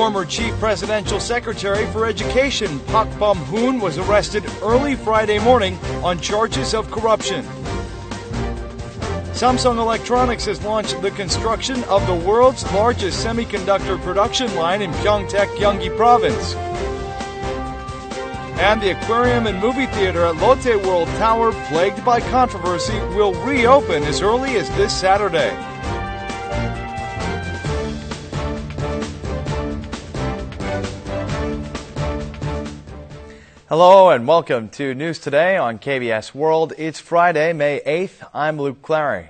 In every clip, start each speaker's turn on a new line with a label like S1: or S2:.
S1: Former Chief Presidential Secretary for Education Park Bum-hoon was arrested early Friday morning on charges of corruption. Samsung Electronics has launched the construction of the world's largest semiconductor production line in Pyeongtaek, Gyeonggi Province. And the aquarium and movie theater at Lotte World Tower, plagued by controversy, will reopen as early as this Saturday. Hello and welcome to News Today on KBS World. It's Friday, May 8th. I'm Luke Clary.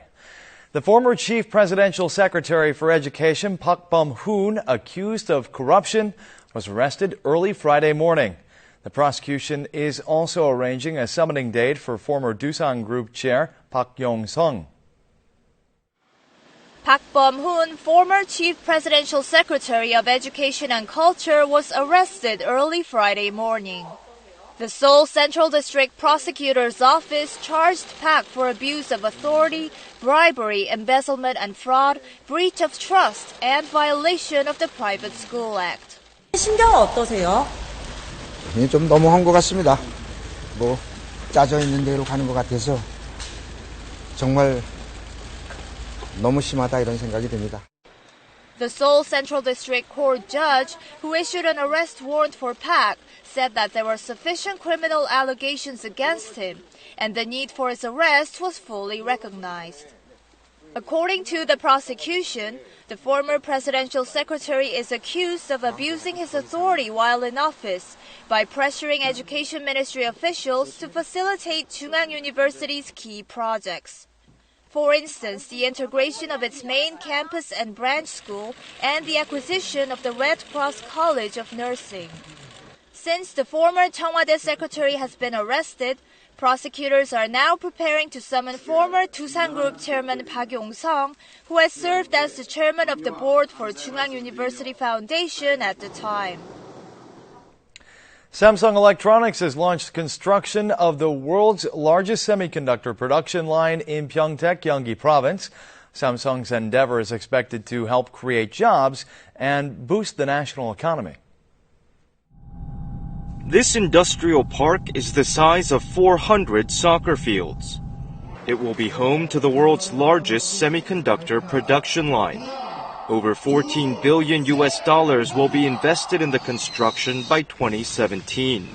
S1: The former Chief Presidential Secretary for Education, Park Bum-hoon, accused of corruption, was arrested early Friday morning. The prosecution is also arranging a summoning date for former Doosan Group chair Park Yong-sung.
S2: Park Bum-hoon, former Chief Presidential Secretary of Education and Culture, was arrested early Friday morning. The Seoul Central District Prosecutor's Office charged Park for abuse of authority, bribery, embezzlement and fraud, breach of trust, and violation of the Private School Act.
S3: 심경은 어떠세요?
S4: 좀 너무한 것 같습니다. 짜져 있는 대로 가는 것 같아서 정말 너무 심하다 이런 생각이 듭니다.
S2: The Seoul Central District Court judge, who issued an arrest warrant for Park, said that there were sufficient criminal allegations against him, and the need for his arrest was fully recognized. According to the prosecution, the former presidential secretary is accused of abusing his authority while in office by pressuring Education Ministry officials to facilitate Chung-Ang University's key projects. For instance, the integration of its main campus and branch school and the acquisition of the Red Cross College of Nursing. Since the former Cheong Wa Dae secretary has been arrested, prosecutors are now preparing to summon former Doosan Group chairman Park Yong-sung, who has served as the chairman of the board for Chung-Ang University Foundation at the time.
S1: Samsung Electronics has launched construction of the world's largest semiconductor production line in Pyeongtaek, Gyeonggi Province. Samsung's endeavor is expected to help create jobs and boost the national economy.
S5: This industrial park is the size of 400 soccer fields. It will be home to the world's largest semiconductor production line. Over $14 billion will be invested in the construction by 2017.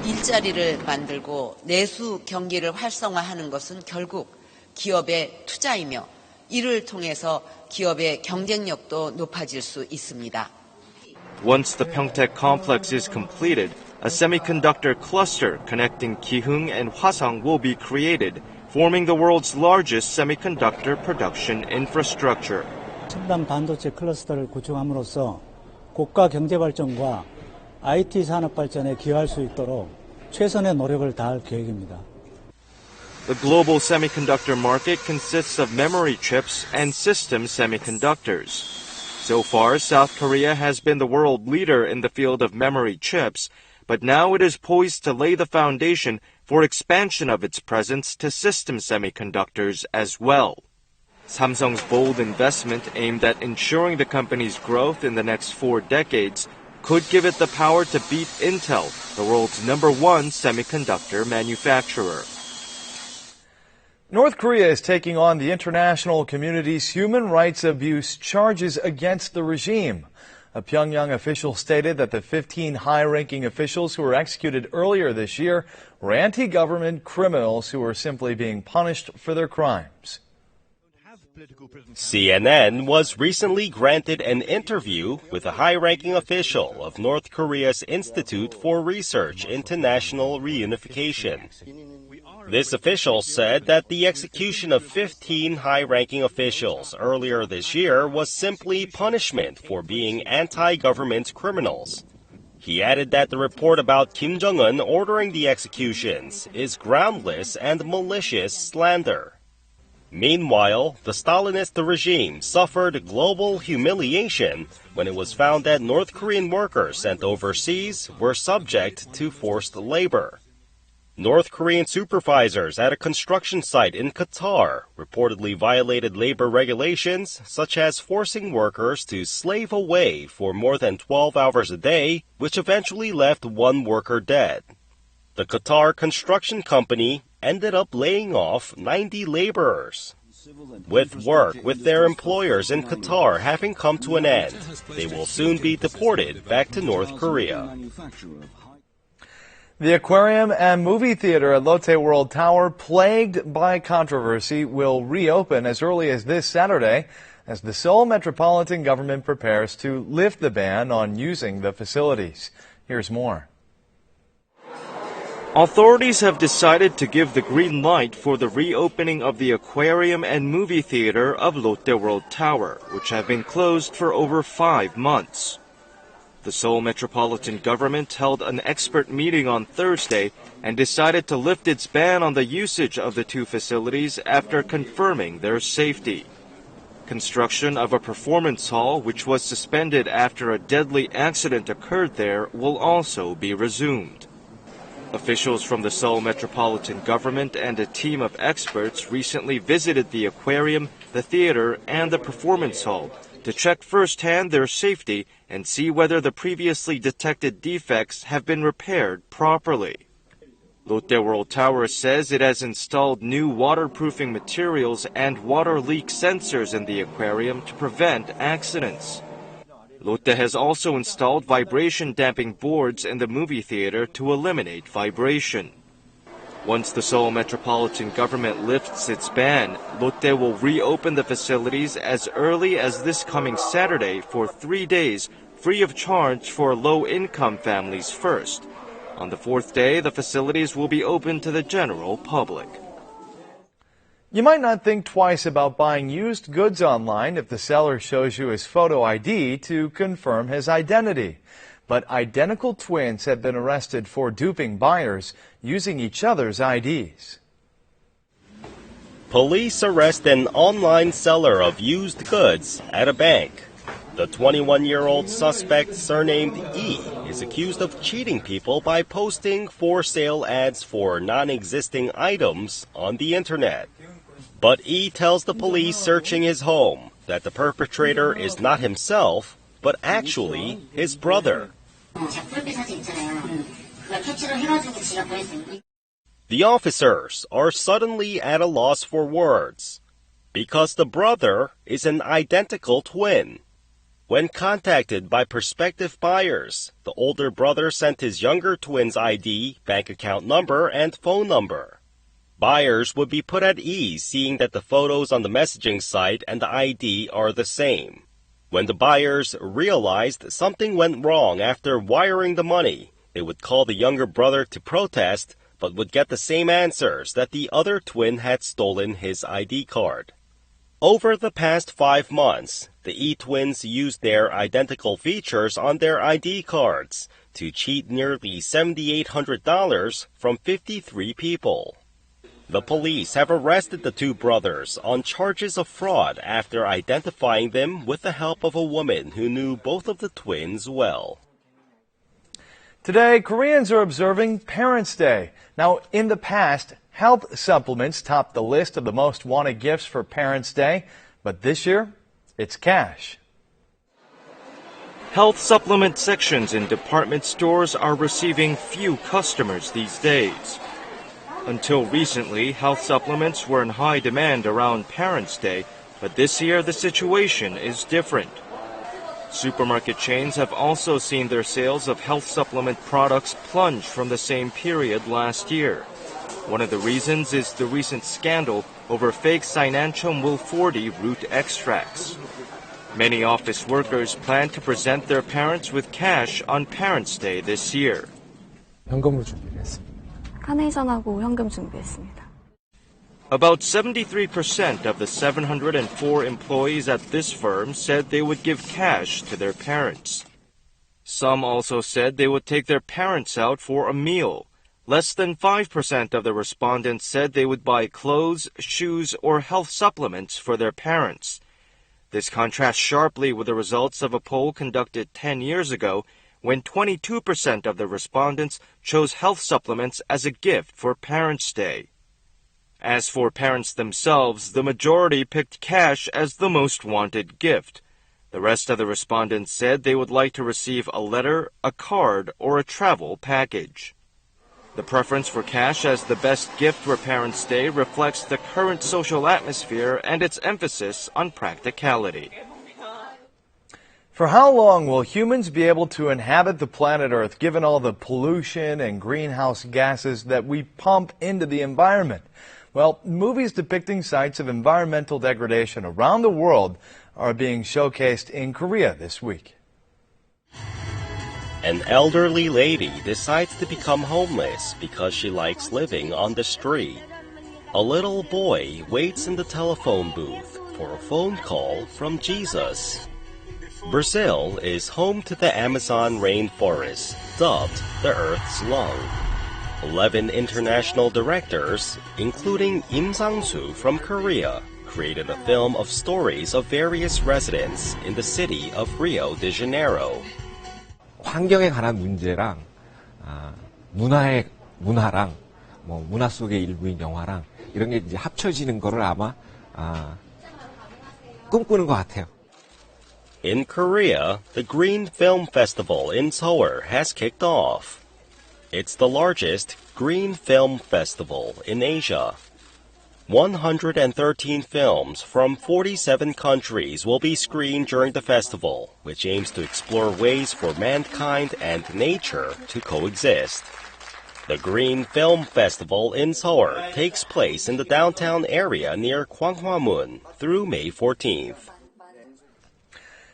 S3: 일자리를 만들고 내수 경기를 활성화하는 것은 결국 기업의 투자이며 이를 통해서 기업의 경쟁력도 높아질 수 있습니다.
S5: Once the Pyeongtaek complex is completed, a semiconductor cluster connecting Gihung and Hwasong will be created, forming the world's largest semiconductor production infrastructure.
S6: 첨단 반도체 클러스터를 구축함으로써 국가 경제 발전과 IT 산업 발전에 기여할 수 있도록 최선의 노력을 다할 계획입니다.
S5: The global semiconductor market consists of memory chips and system semiconductors. So far, South Korea has been the world leader in the field of memory chips, but now it is poised to lay the foundation for expansion of its presence to system semiconductors as well. Samsung's bold investment aimed at ensuring the company's growth in the next 4 decades could give it the power to beat Intel, the world's #1 semiconductor manufacturer.
S1: North Korea is taking on the international community's human rights abuse charges against the regime. A Pyongyang official stated that the 15 high-ranking officials who were executed earlier this year were anti-government criminals who were simply being punished for their crimes.
S7: CNN was recently granted an interview with a high-ranking official of North Korea's Institute for Research into National Reunification. This official said that the execution of 15 high-ranking officials earlier this year was simply punishment for being anti-government criminals. He added that the report about Kim Jong-un ordering the executions is groundless and malicious slander. Meanwhile, the Stalinist regime suffered global humiliation when it was found that North Korean workers sent overseas were subject to forced labor. North Korean supervisors at a construction site in Qatar reportedly violated labor regulations, such as forcing workers to slave away for more than 12 hours a day, which eventually left one worker dead. The Qatar construction company ended up laying off 90 laborers. With work with their employers in Qatar having come to an end, they will soon be deported back to North Korea.
S1: The aquarium and movie theater at Lotte World Tower, plagued by controversy, will reopen as early as this Saturday as the Seoul metropolitan government prepares to lift the ban on using the facilities. Here's more.
S5: Authorities have decided to give the green light for the reopening of the aquarium and movie theater of Lotte World Tower, which have been closed for over 5 months. The Seoul metropolitan government held an expert meeting on Thursday and decided to lift its ban on the usage of the two facilities after confirming their safety. Construction of a performance hall, which was suspended after a deadly accident occurred there, will also be resumed. Officials from the Seoul metropolitan government and a team of experts recently visited the aquarium, the theater, and the performance hall to check firsthand their safety and see whether the previously detected defects have been repaired properly. Lotte World Tower says it has installed new waterproofing materials and water leak sensors in the aquarium to prevent accidents. Lotte has also installed vibration damping boards in the movie theater to eliminate vibration. Once the Seoul metropolitan government lifts its ban, Lotte will reopen the facilities as early as this coming Saturday for 3 days, free of charge for low-income families first. On the 4th day, the facilities will be open to the general public.
S1: You might not think twice about buying used goods online if the seller shows you his photo ID to confirm his identity. But identical twins have been arrested for duping buyers using each other's IDs.
S7: Police arrest an online seller of used goods at a bank. The 21-year-old suspect, surnamed E, is accused of cheating people by posting for sale ads for non-existing items on the internet. But E tells the police searching his home that the perpetrator is not himself, but actually his brother. The officers are suddenly at a loss for words because the brother is an identical twin. When contacted by prospective buyers, the older brother sent his younger twin's ID, bank account number, and phone number. Buyers would be put at ease seeing that the photos on the messaging site and the ID are the same. When the buyers realized something went wrong after wiring the money, they would call the younger brother to protest, but would get the same answers that the other twin had stolen his ID card. Over the past 5 months, the E twins used their identical features on their ID cards to cheat nearly $7,800 from 53 people. The police have arrested the two brothers on charges of fraud after identifying them with the help of a woman who knew both of the twins well.
S1: Today, Koreans are observing Parents' Day. Now, in the past, health supplements topped the list of the most wanted gifts for Parents' Day, but this year, it's cash.
S5: Health supplement sections in department stores are receiving few customers these days. Until recently, health supplements were in high demand around Parents' Day, but this year the situation is different. Supermarket chains have also seen their sales of health supplement products plunge from the same period last year. One of the reasons is the recent scandal over fake Sinanchum Will-40 root extracts. Many office workers plan to present their parents with cash on Parents' Day this year.
S8: 현금으로 준비했습니다. 카네이션하고 현금 준비했습니다.
S5: About 73% of the 704 employees at this firm said they would give cash to their parents. Some also said they would take their parents out for a meal. Less than 5% of the respondents said they would buy clothes, shoes, or health supplements for their parents. This contrasts sharply with the results of a poll conducted 10 years ago, when 22% of the respondents chose health supplements as a gift for Parents' Day. As for parents themselves, the majority picked cash as the most wanted gift. The rest of the respondents said they would like to receive a letter, a card, or a travel package. The preference for cash as the best gift for Parents' Day reflects the current social atmosphere and its emphasis on practicality.
S1: For how long will humans be able to inhabit the planet Earth given all the pollution and greenhouse gases that we pump into the environment? Well, movies depicting sites of environmental degradation around the world are being showcased in Korea this week.
S7: An elderly lady decides to become homeless because she likes living on the street. A little boy waits in the telephone booth for a phone call from Jesus. Brazil is home to the Amazon rainforest, dubbed the Earth's Lung. 11 international directors, including Im Sang-soo from Korea, created a film of stories of various residents in the city of Rio de Janeiro.
S9: 환경에 관한 문제랑 문화랑 문화 속의 일부인 영화랑 이런 게 이제 합쳐지는 거를 아마 꿈꾸는 것 같아요.
S7: In Korea, the Green Film Festival in Seoul has kicked off. It's the largest green film festival in Asia. 113 films from 47 countries will be screened during the festival, which aims to explore ways for mankind and nature to coexist. The Green Film Festival in Seoul takes place in the downtown area near Gwanghwamun through May 14th.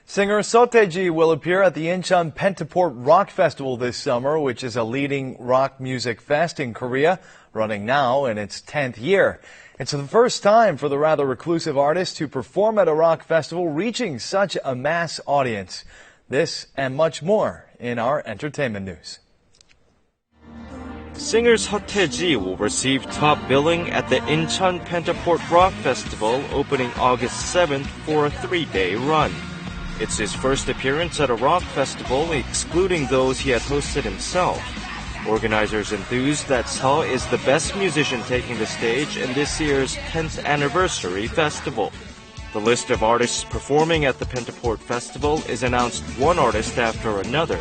S1: Singer Seo Tae-ji will appear at the Incheon Pentaport Rock Festival this summer, which is a leading rock music fest in Korea, running now in its 10th year. It's the first time for the rather reclusive artist to perform at a rock festival reaching such a mass audience. This and much more in our entertainment news.
S5: Singer Seo Tae-ji will receive top billing at the Incheon Pentaport Rock Festival opening August 7th for a 3-day run. It's his first appearance at a rock festival, excluding those he had hosted himself. Organizers enthuse that Seo is the best musician taking the stage in this year's 10th anniversary festival. The list of artists performing at the Pentaport Festival is announced one artist after another.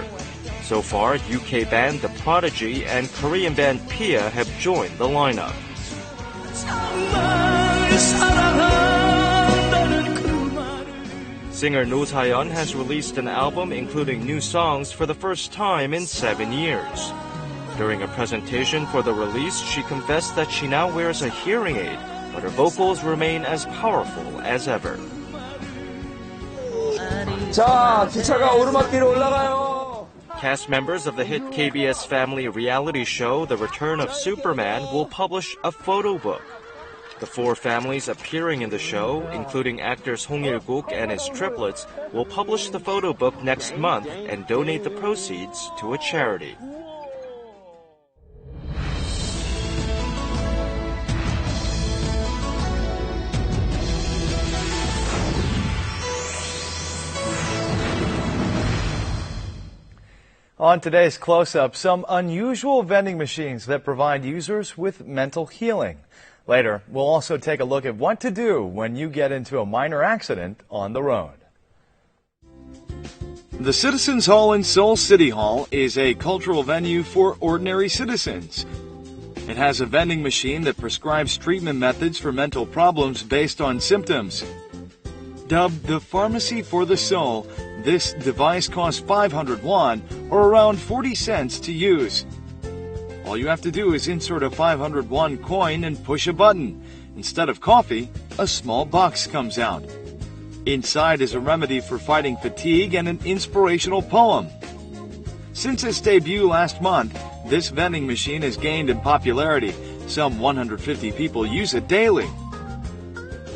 S5: So far, UK band The Prodigy and Korean band Pia have joined the lineup. Singer No Taeyeon has released an album including new songs for the first time in 7 years. During a presentation for the release, she confessed that she now wears a hearing aid, but her vocals remain as powerful as ever.
S10: 자, 기차가 오르막길로 올라가요.
S5: Cast members of the hit KBS family reality show The Return of Superman will publish a photo book. The 4 families appearing in the show, including actors Hong Il-guk and his triplets, will publish the photo book next month and donate the proceeds to a charity.
S1: On today's close-up, some unusual vending machines that provide users with mental healing. Later, we'll also take a look at what to do when you get into a minor accident on the road.
S11: The Citizens Hall in Seoul City Hall is a cultural venue for ordinary citizens. It has a vending machine that prescribes treatment methods for mental problems based on symptoms. Dubbed the Pharmacy for the Soul, this device costs 500 won, or around 40 cents to use. All you have to do is insert a 500 won coin and push a button. Instead of coffee, a small box comes out. Inside is a remedy for fighting fatigue and an inspirational poem. Since its debut last month, this vending machine has gained in popularity. Some 150 people use it daily.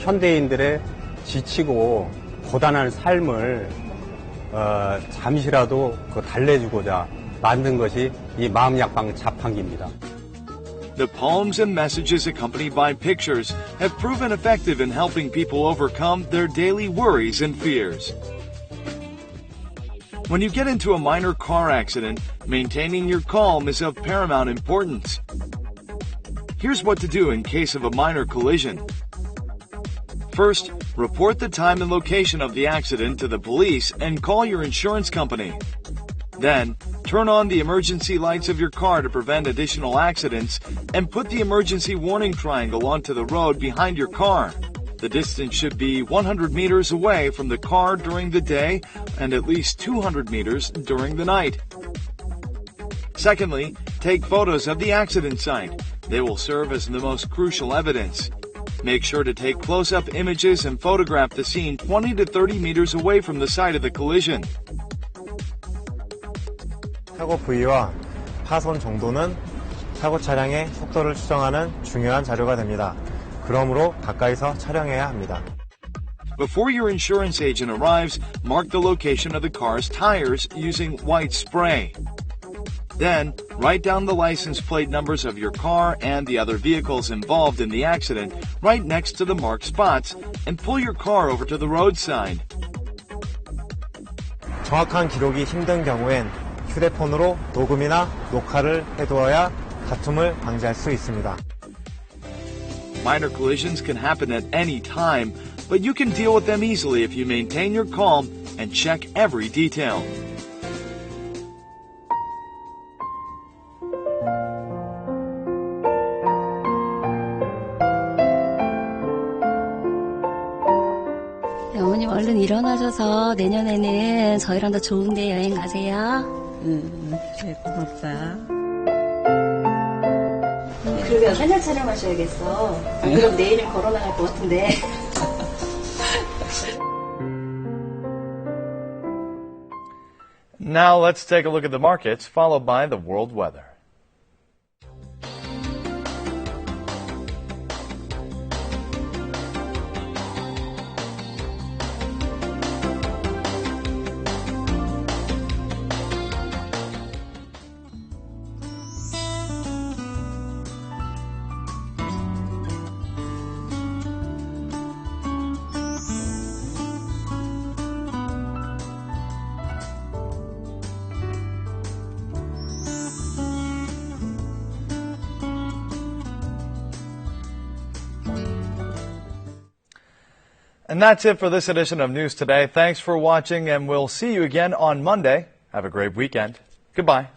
S12: 현대인들의 지치고 고단한 삶을 잠시라도 달래주고자 만든 것이 이 마음약방 자판기입니다.
S11: The poems and messages accompanied by pictures have proven effective in helping people overcome their daily worries and fears. When you get into a minor car accident, maintaining your calm is of paramount importance. Here's what to do in case of a minor collision. First, report the time and location of the accident to the police and call your insurance company. Then, turn on the emergency lights of your car to prevent additional accidents and put the emergency warning triangle onto the road behind your car. The distance should be 100 meters away from the car during the day and at least 200 meters during the night. Secondly, take photos of the accident site. They will serve as the most crucial evidence. Make sure to take close-up images and photograph the scene 20 to 30 meters away from the site of the collision.
S13: 사고 부위와 파손 정도는 사고 차량의 속도를 추정하는 중요한 자료가 됩니다. 그러므로 가까이서 촬영해야 합니다.
S11: Before your insurance agent arrives, mark the location of the car's tires using white spray. Then, write down the license plate numbers of your car and the other vehicles involved in the accident right next to the marked spots and pull your car over to the roadside.
S13: 정확한 기록이 힘든 경우엔 휴대폰으로 녹음이나 녹화를 해두어야 다툼을 방지할 수 있습니다.
S11: Minor collisions can happen at any time, but you can deal with them easily if you maintain your calm and check every detail.
S14: 어머님 얼른 일어나셔서 내년에는 저희랑 더 좋은 데 여행 가세요.
S3: 그래, 고맙다.
S14: 그러면 사진 촬영하셔야겠어. 안 그럼 내일은 걸어 나갈 것 같은데.
S1: Now let's take a look at the markets, followed by the world weather. And that's it for this edition of News Today. Thanks for watching, and we'll see you again on Monday. Have a great weekend. Goodbye.